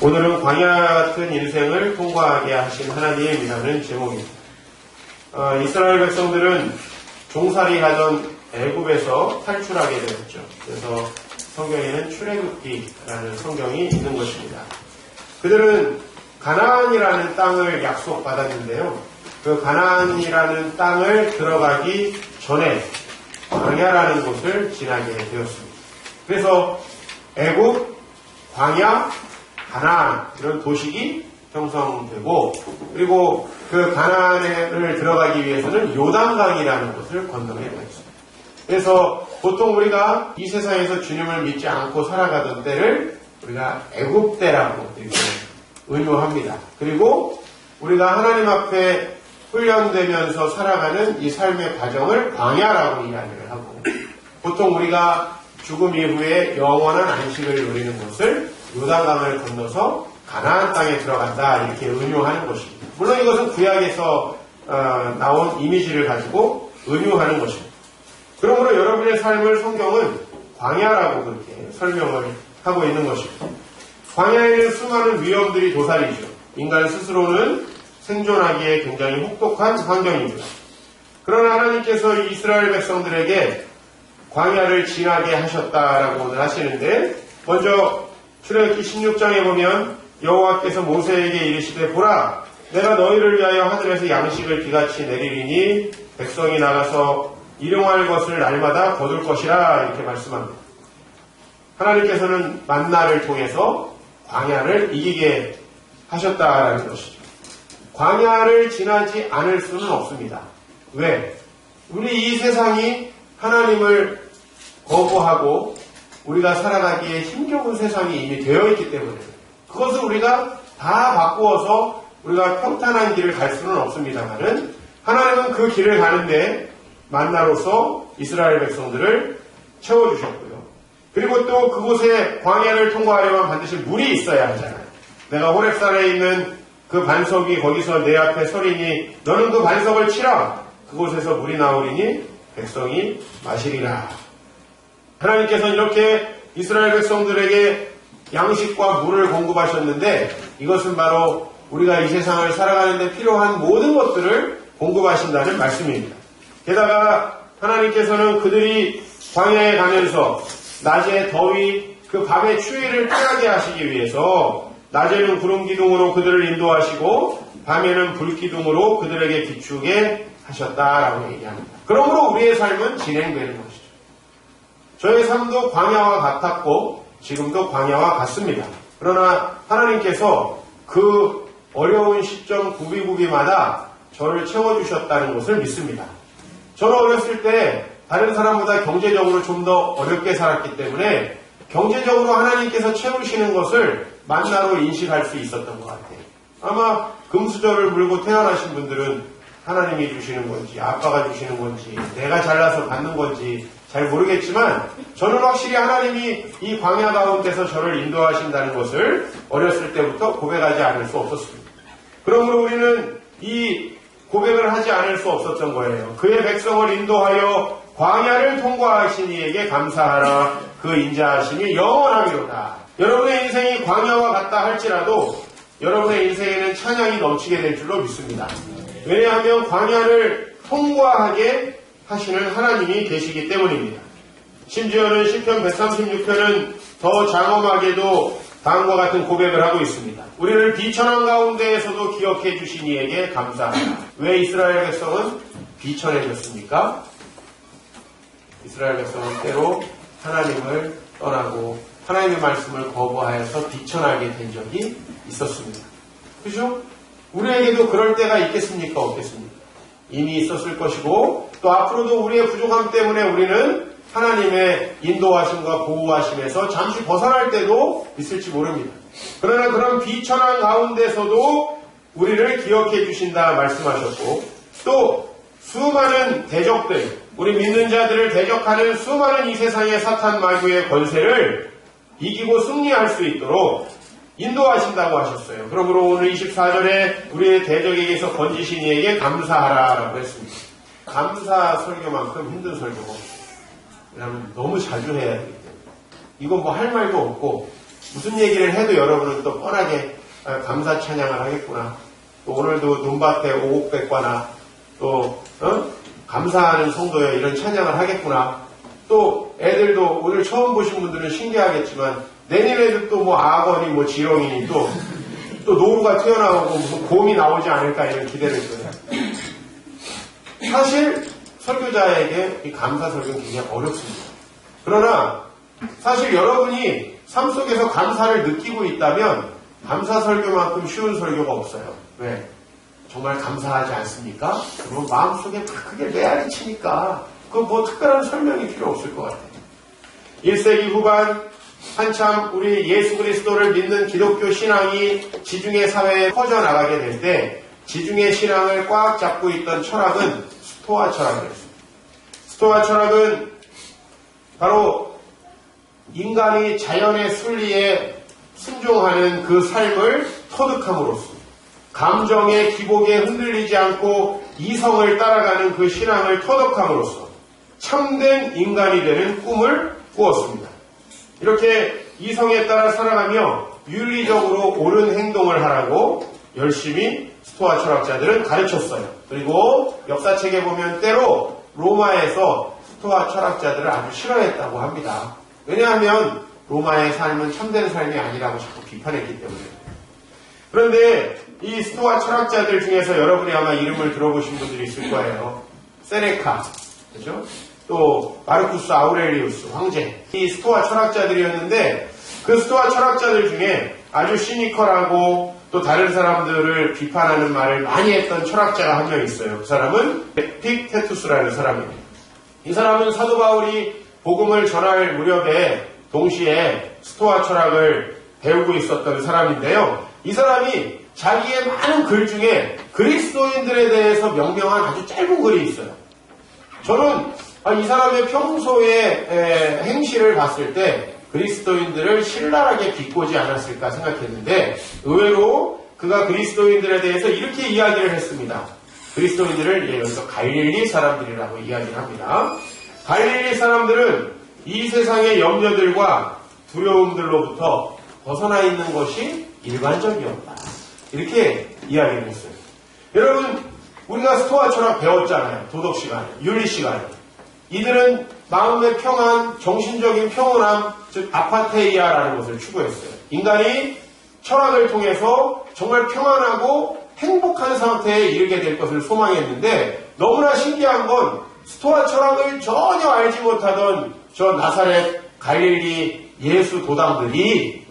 오늘은 광야 같은 인생을 통과하게 하신 하나님이라는 제목입니다. 이스라엘 백성들은 종살이 하던 애굽에서 탈출하게 되었죠. 그래서 성경에는 출애굽기라는 성경이 있는 것입니다. 그들은 가나안이라는 땅을 약속받았는데요. 그 가나안이라는 땅을 들어가기 전에 광야라는 곳을 지나게 되었습니다. 그래서 애굽, 광야, 가나안 이런 도식이 형성되고, 그리고 그 가나안을 들어가기 위해서는 요단강이라는 곳을 건너게 되었습니다. 그래서 보통 우리가 이 세상에서 주님을 믿지 않고 살아가던 때를 우리가 애굽 때라고 이렇게 은유합니다. 그리고 우리가 하나님 앞에 훈련되면서 살아가는 이 삶의 과정을 광야라고 이야기를 하고, 보통 우리가 죽음 이후에 영원한 안식을 누리는 것을 요단강을 건너서 가나안 땅에 들어간다 이렇게 은유하는 것입니다. 물론 이것은 구약에서 나온 이미지를 가지고 은유하는 것입니다. 그러므로 여러분의 삶을 성경은 광야라고 그렇게 설명을 하고 있는 것입니다. 광야에는 수많은 위험들이 도사리죠. 인간 스스로는 생존하기에 굉장히 혹독한 환경입니다. 그러나 하나님께서 이스라엘 백성들에게 광야를 지나게 하셨다라고 오늘 하시는데, 먼저 출애굽기 16장에 보면 여호와께서 모세에게 이르시되, 보라, 내가 너희를 위하여 하늘에서 양식을 비같이 내리리니 백성이 나가서 일용할 것을 날마다 거둘 것이라 이렇게 말씀합니다. 하나님께서는 만나를 통해서 광야를 이기게 하셨다라는 것이죠. 광야를 지나지 않을 수는 없습니다. 왜? 우리 이 세상이 하나님을 거부하고 우리가 살아가기에 힘겨운 세상이 이미 되어 있기 때문에 그것을 우리가 다 바꾸어서 우리가 평탄한 길을 갈 수는 없습니다만은, 하나님은 그 길을 가는데 만나로서 이스라엘 백성들을 채워주셨고요. 그리고 또 그곳에 광야를 통과하려면 반드시 물이 있어야 하잖아요. 내가 호렙산에 있는 그 반석이 거기서 내 앞에 서리니 너는 그 반석을 치라. 그곳에서 물이 나오리니 백성이 마시리라. 하나님께서는 이렇게 이스라엘 백성들에게 양식과 물을 공급하셨는데, 이것은 바로 우리가 이 세상을 살아가는 데 필요한 모든 것들을 공급하신다는 말씀입니다. 게다가 하나님께서는 그들이 광야에 가면서 낮에 더위, 그 밤의 추위를 피하게 하시기 위해서 낮에는 구름 기둥으로 그들을 인도하시고 밤에는 불 기둥으로 그들에게 비추게 하셨다라고 얘기합니다. 그러므로 우리의 삶은 진행되는 것이죠. 저의 삶도 광야와 같았고 지금도 광야와 같습니다. 그러나 하나님께서 그 어려운 시점 구비구비마다 저를 채워주셨다는 것을 믿습니다. 저는 어렸을 때 다른 사람보다 경제적으로 좀 더 어렵게 살았기 때문에 경제적으로 하나님께서 채우시는 것을 만나로 인식할 수 있었던 것 같아요. 아마 금수저를 물고 태어나신 분들은 하나님이 주시는 건지 아빠가 주시는 건지 내가 잘나서 받는 건지 잘 모르겠지만, 저는 확실히 하나님이 이 광야 가운데서 저를 인도하신다는 것을 어렸을 때부터 고백하지 않을 수 없었습니다. 그러므로 우리는 이 고백을 하지 않을 수 없었던 거예요. 그의 백성을 인도하여 광야를 통과하신 이에게 감사하라. 그 인자하심이 영원하리로다. 여러분의 인생이 광야와 같다 할지라도 여러분의 인생에는 찬양이 넘치게 될 줄로 믿습니다. 왜냐하면 광야를 통과하게 하시는 하나님이 계시기 때문입니다. 심지어는 시편 136편은 더 장엄하게도 다음과 같은 고백을 하고 있습니다. 우리를 비천한 가운데에서도 기억해 주신 이에게 감사하라. 왜 이스라엘 백성은 비천해졌습니까? 이스라엘 백성은 때로 하나님을 떠나고 하나님의 말씀을 거부하여서 비천하게 된 적이 있었습니다. 그죠? 우리에게도 그럴 때가 있겠습니까? 없겠습니까? 이미 있었을 것이고, 또 앞으로도 우리의 부족함 때문에 우리는 하나님의 인도하심과 보호하심에서 잠시 벗어날 때도 있을지 모릅니다. 그러나 그런 비천한 가운데서도 우리를 기억해 주신다 말씀하셨고, 또 수많은 대적들, 우리 믿는 자들을 대적하는 수많은 이 세상의 사탄 마귀의 권세를 이기고 승리할 수 있도록 인도하신다고 하셨어요. 그러므로 오늘 24절에 우리의 대적에게서 건지신 이에게 감사하라라고 했습니다. 감사 설교만큼 힘든 설교가 없어요. 왜냐하면 너무 자주 해야 되기 때문에. 이건 뭐 할 말도 없고 무슨 얘기를 해도 여러분은 또 뻔하게 감사 찬양을 하겠구나. 또 오늘도 눈밭에 오곡백과나 또 감사하는 성도여 이런 찬양을 하겠구나. 또 애들도 오늘 처음 보신 분들은 신기하겠지만 내년에도 또 뭐 악어니 뭐 지렁이니 또 노루가 튀어나오고 무슨 곰이 나오지 않을까 이런 기대를 해요. 사실 설교자에게 이 감사 설교는 굉장히 어렵습니다. 그러나 사실 여러분이 삶 속에서 감사를 느끼고 있다면 감사 설교만큼 쉬운 설교가 없어요. 왜? 정말 감사하지 않습니까? 그러면 마음속에 크게 메아리 치니까 그 뭐 특별한 설명이 필요 없을 것 같아요. 1세기 후반 한참 우리 예수 그리스도를 믿는 기독교 신앙이 지중해 사회에 퍼져나가게 될 때 지중해 신앙을 꽉 잡고 있던 철학은 스토아 철학이었습니다. 스토아 철학은 바로 인간이 자연의 순리에 순종하는 그 삶을 터득함으로써 감정의 기복에 흔들리지 않고 이성을 따라가는 그 신앙을 터득함으로써 참된 인간이 되는 꿈을 꾸었습니다. 이렇게 이성에 따라 살아가며 윤리적으로 옳은 행동을 하라고 열심히 스토아 철학자들은 가르쳤어요. 그리고 역사책에 보면 때로 로마에서 스토아 철학자들을 아주 싫어했다고 합니다. 왜냐하면 로마의 삶은 참된 삶이 아니라고 자꾸 비판했기 때문에. 그런데 이 스토아 철학자들 중에서 여러분이 아마 이름을 들어보신 분들이 있을 거예요. 세네카, 그죠? 또 마르쿠스 아우렐리우스 황제, 이 스토아 철학자들이었는데 그 스토아 철학자들 중에 아주 시니컬하고 또 다른 사람들을 비판하는 말을 많이 했던 철학자가 한 명 있어요. 그 사람은 에픽테투스라는 사람입니다. 이 사람은 사도 바울이 복음을 전할 무렵에 동시에 스토아 철학을 배우고 있었던 사람인데요. 이 사람이 자기의 많은 글 중에 그리스도인들에 대해서 명명한 아주 짧은 글이 있어요. 저는 이 사람의 평소의 행실을 봤을 때 그리스도인들을 신랄하게 비꼬지 않았을까 생각했는데 의외로 그가 그리스도인들에 대해서 이렇게 이야기를 했습니다. 그리스도인들을 여기서 갈릴리 사람들이라고 이야기를 합니다. 갈릴리 사람들은 이 세상의 염려들과 두려움들로부터 벗어나 있는 것이 일반적이었다. 이렇게 이야기를 했어요. 여러분, 우리가 스토아 철학 배웠잖아요. 도덕 시간에, 윤리 시간에. 이들은 마음의 평안, 정신적인 평온함, 즉 아파테이아라는 것을 추구했어요. 인간이 철학을 통해서 정말 평안하고 행복한 상태에 이르게 될 것을 소망했는데 너무나 신기한 건 스토아 철학을 전혀 알지 못하던 저 나사렛 갈릴리 예수 도당들이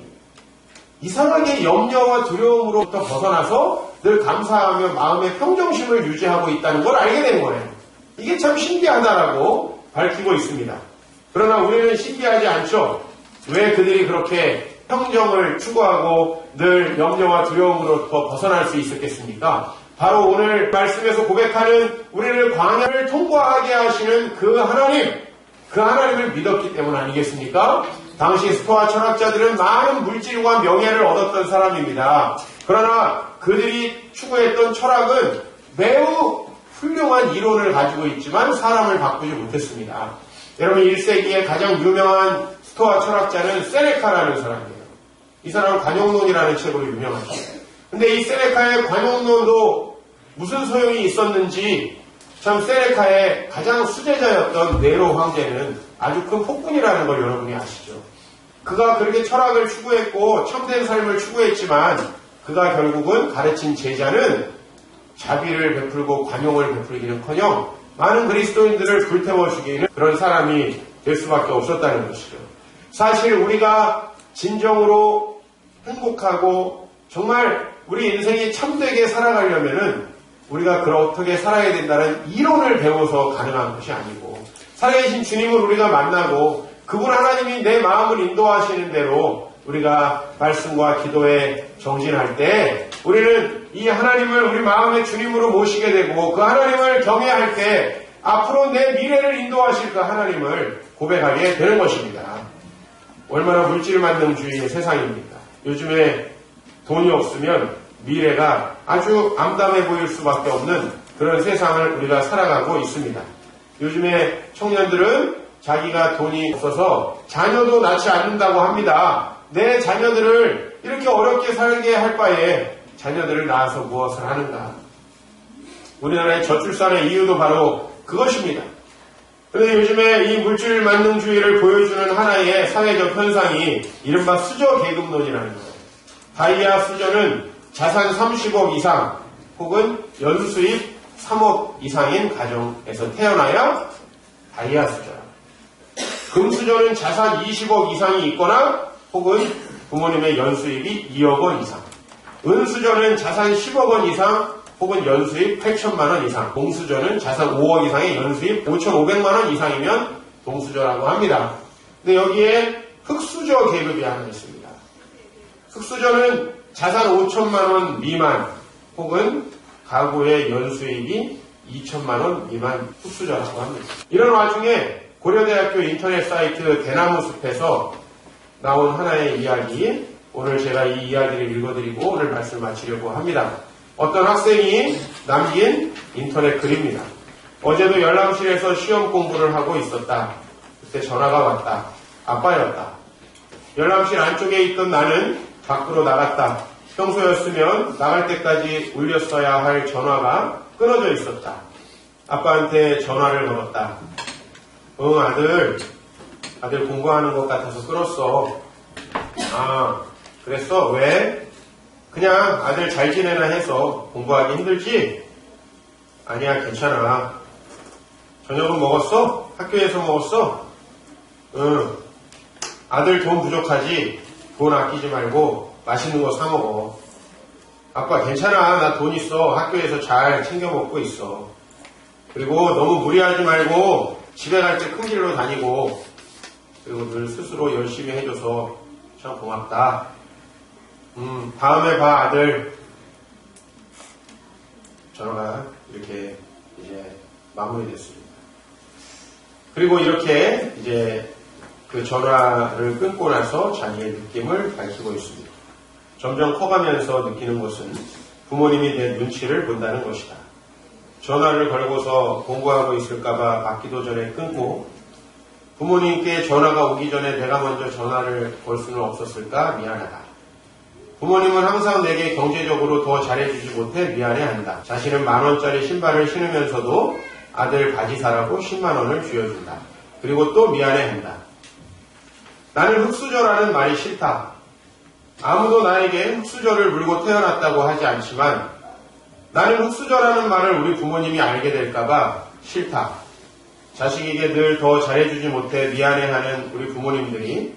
이상하게 염려와 두려움으로부터 벗어나서 늘 감사하며 마음의 평정심을 유지하고 있다는 걸 알게 된 거예요. 이게 참 신기하다라고 밝히고 있습니다. 그러나 우리는 신기하지 않죠. 왜 그들이 그렇게 평정을 추구하고 늘 염려와 두려움으로부터 벗어날 수 있었겠습니까? 바로 오늘 말씀에서 고백하는 우리를 광야를 통과하게 하시는 그 하나님을 믿었기 때문 아니겠습니까? 당시 스토아 철학자들은 많은 물질과 명예를 얻었던 사람입니다. 그러나 그들이 추구했던 철학은 매우 훌륭한 이론을 가지고 있지만 사람을 바꾸지 못했습니다. 여러분 1세기의 가장 유명한 스토아 철학자는 세네카라는 사람이에요. 이 사람은 관용론이라는 책으로 유명하죠. 근데 이 세네카의 관용론도 무슨 소용이 있었는지 참 세네카의 가장 수제자였던 네로 황제는 아주 큰 폭군이라는 걸 여러분이 아시죠. 그가 그렇게 철학을 추구했고 참된 삶을 추구했지만 그가 결국은 가르친 제자는 자비를 베풀고 관용을 베풀기는커녕 많은 그리스도인들을 불태워 죽이는 그런 사람이 될 수밖에 없었다는 것이죠. 사실 우리가 진정으로 행복하고 정말 우리 인생이 참되게 살아가려면은 우리가 어떻게 살아야 된다는 이론을 배워서 가능한 것이 아니고 살아계신 주님을 우리가 만나고 그분 하나님이 내 마음을 인도하시는 대로 우리가 말씀과 기도에 정진할 때 우리는 이 하나님을 우리 마음의 주님으로 모시게 되고 그 하나님을 경외할 때 앞으로 내 미래를 인도하실 그 하나님을 고백하게 되는 것입니다. 얼마나 물질만능주의의 세상입니까? 요즘에 돈이 없으면 미래가 아주 암담해 보일 수밖에 없는 그런 세상을 우리가 살아가고 있습니다. 요즘에 청년들은 자기가 돈이 없어서 자녀도 낳지 않는다고 합니다. 내 자녀들을 이렇게 어렵게 살게 할 바에 자녀들을 낳아서 무엇을 하는가? 우리나라의 저출산의 이유도 바로 그것입니다. 그런데 요즘에 이 물질 만능주의를 보여주는 하나의 사회적 현상이 이른바 수저 계급론이라는 거예요. 다이아 수저는 자산 30억 이상 혹은 연수입 3억 이상인 가정에서 태어나야 다이아 수저라. 금수저는 자산 20억 이상이 있거나 혹은 부모님의 연수입이 2억 원 이상. 은수저는 자산 10억 원 이상 혹은 연수입 8천만 원 이상. 동수저는 자산 5억 이상의 연수입 5,500만 원 이상이면 동수저라고 합니다. 근데 여기에 흙수저 계급이 하나 있습니다. 흙수저는 자산 5천만 원 미만 혹은 가구의 연수입이 2천만 원 미만 흙수저라고 합니다. 이런 와중에 고려대학교 인터넷 사이트 대나무숲에서 나온 하나의 이야기, 오늘 제가 이 이야기를 읽어드리고 오늘 말씀을 마치려고 합니다. 어떤 학생이 남긴 인터넷 글입니다. 어제도 열람실에서 시험 공부를 하고 있었다. 그때 전화가 왔다. 아빠였다. 열람실 안쪽에 있던 나는 밖으로 나갔다. 평소였으면 나갈 때까지 울렸어야 할 전화가 끊어져 있었다. 아빠한테 전화를 걸었다. 응, 아들 공부하는 것 같아서 끊었어. 아, 그랬어? 왜? 그냥 아들 잘 지내나 해서 공부하기 힘들지? 아니야, 괜찮아. 저녁은 먹었어? 학교에서 먹었어? 응. 아들 돈 부족하지? 돈 아끼지 말고 맛있는 거 사 먹어. 아빠 괜찮아. 나 돈 있어. 학교에서 잘 챙겨 먹고 있어. 그리고 너무 무리하지 말고 집에 갈 때 큰 길로 다니고, 그리고 늘 스스로 열심히 해줘서 참 고맙다. 다음에 봐, 아들. 전화가 이렇게 이제 마무리됐습니다. 그리고 이렇게 이제 그 전화를 끊고 나서 자기의 느낌을 밝히고 있습니다. 점점 커가면서 느끼는 것은 부모님이 내 눈치를 본다는 것이다. 전화를 걸고서 공부하고 있을까봐 받기도 전에 끊고, 부모님께 전화가 오기 전에 내가 먼저 전화를 걸 수는 없었을까 미안하다. 부모님은 항상 내게 경제적으로 더 잘해주지 못해 미안해한다. 자신은 10,000원짜리 신발을 신으면서도 아들 바지 사라고 10만 원을 쥐어준다. 그리고 또 미안해한다. 나는 흙수저라는 말이 싫다. 아무도 나에게 흙수저를 물고 태어났다고 하지 않지만 나는 흙수저라는 말을 우리 부모님이 알게 될까봐 싫다. 자식에게 늘 더 잘해주지 못해 미안해하는 우리 부모님들이,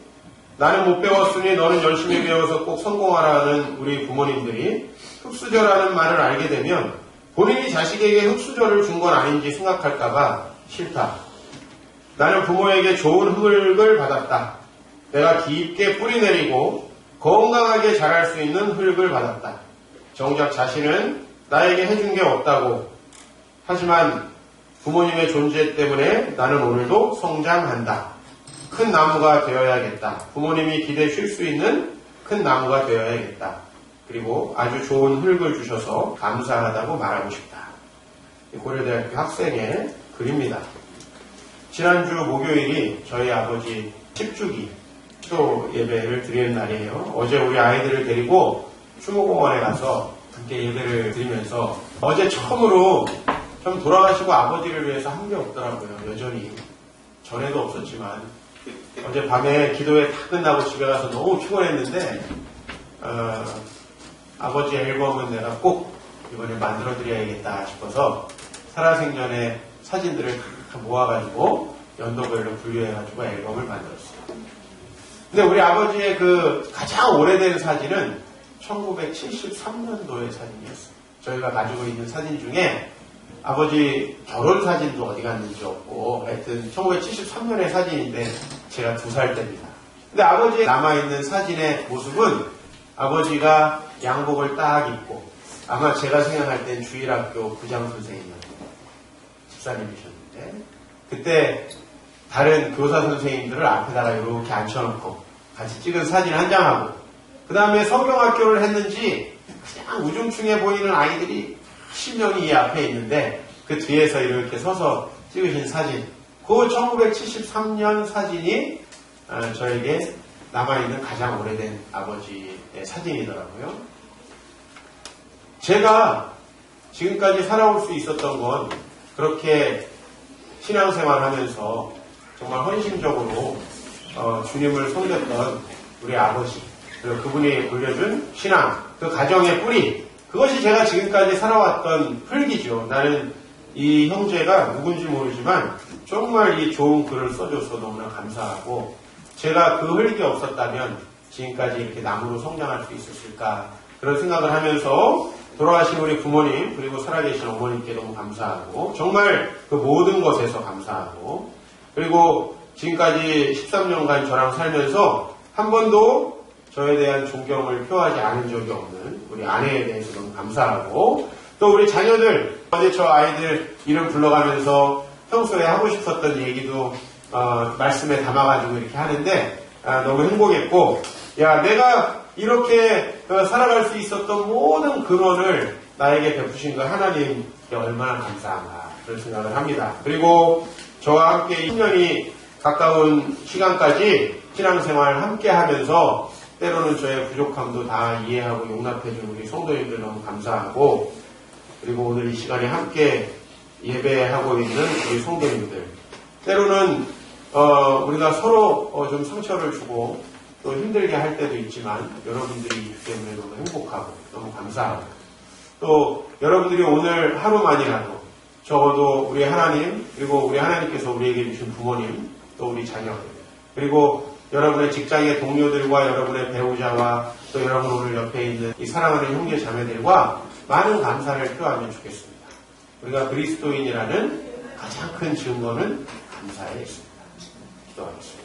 나는 못 배웠으니 너는 열심히 배워서 꼭 성공하라는 우리 부모님들이 흙수저라는 말을 알게 되면 본인이 자식에게 흙수저를 준 건 아닌지 생각할까봐 싫다. 나는 부모에게 좋은 흙을 받았다. 내가 깊게 뿌리내리고 건강하게 자랄 수 있는 흙을 받았다. 정작 자신은 나에게 해준 게 없다고. 하지만 부모님의 존재 때문에 나는 오늘도 성장한다. 큰 나무가 되어야겠다. 부모님이 기대 쉴 수 있는 큰 나무가 되어야겠다. 그리고 아주 좋은 흙을 주셔서 감사하다고 말하고 싶다. 고려대학교 학생의 글입니다. 지난주 목요일이 저희 아버지 10주기 기도 예배를 드리는 날이에요. 어제 우리 아이들을 데리고 추모공원에 가서 함께 예배를 드리면서 어제 처음으로 좀 돌아가시고 아버지를 위해서 한 게 없더라고요. 여전히. 전에도 없었지만 어제 밤에 기도회 다 끝나고 집에 가서 너무 피곤했는데 아버지 앨범은 내가 꼭 이번에 만들어드려야겠다 싶어서 살아생전의 사진들을 다 모아가지고 연도별로 분류해가지고 앨범을 만들었어요. 근데 우리 아버지의 그 가장 오래된 사진은 1973년도의 사진이었어요. 저희가 가지고 있는 사진 중에 아버지 결혼 사진도 어디 갔는지 없고, 하여튼 1973년의 사진인데 제가 2살 때입니다. 근데 아버지의 남아있는 사진의 모습은 아버지가 양복을 딱 입고, 아마 제가 생각할 땐 주일학교 부장 선생님이었어요. 집사님이셨는데, 그때 다른 교사 선생님들을 앞에다가 이렇게 앉혀놓고 같이 찍은 사진 한 장하고, 그 다음에 성경학교를 했는지 그냥 우중충해 보이는 아이들이 10명이 이 앞에 있는데 그 뒤에서 이렇게 서서 찍으신 사진, 그 1973년 사진이 저에게 남아있는 가장 오래된 아버지의 사진이더라고요. 제가 지금까지 살아올 수 있었던 건 그렇게 신앙생활 하면서 정말 헌신적으로 주님을 섬겼던 우리 아버지, 그리고 그분이 물려준 신앙, 그 가정의 뿌리, 그것이 제가 지금까지 살아왔던 흙이죠. 나는 이 형제가 누군지 모르지만 정말 이 좋은 글을 써줘서 너무나 감사하고, 제가 그 흙이 없었다면 지금까지 이렇게 나무로 성장할 수 있었을까, 그런 생각을 하면서 돌아가신 우리 부모님, 그리고 살아계신 어머님께 너무 감사하고, 정말 그 모든 것에서 감사하고, 그리고 지금까지 13년간 저랑 살면서 한 번도 저에 대한 존경을 표하지 않은 적이 없는 우리 아내에 대해서 너무 감사하고, 또 우리 자녀들, 어제 저 아이들 이름 불러가면서 평소에 하고 싶었던 얘기도 말씀에 담아가지고 이렇게 하는데 너무 행복했고, 야, 내가 이렇게 살아갈 수 있었던 모든 근원을 나에게 베푸신 그 하나님께 얼마나 감사한가, 그런 생각을 합니다. 그리고 저와 함께 10년이 가까운 시간까지 신앙생활 함께 하면서 때로는 저의 부족함도 다 이해하고 용납해준 우리 성도님들 너무 감사하고, 그리고 오늘 이 시간에 함께 예배하고 있는 우리 성도님들, 때로는 우리가 서로 좀 상처를 주고 또 힘들게 할 때도 있지만 여러분들이 있기 때문에 너무 행복하고 너무 감사하고, 또 여러분들이 오늘 하루만이라도 적어도 우리 하나님, 그리고 우리 하나님께서 우리에게 주신 부모님, 또 우리 자녀들, 그리고 여러분의 직장의 동료들과 여러분의 배우자와 또 여러분 오늘 옆에 있는 이 사랑하는 형제 자매들과 많은 감사를 표하면 좋겠습니다. 우리가 그리스도인이라는 가장 큰 증거는 감사에 있습니다. 기도하겠습니다.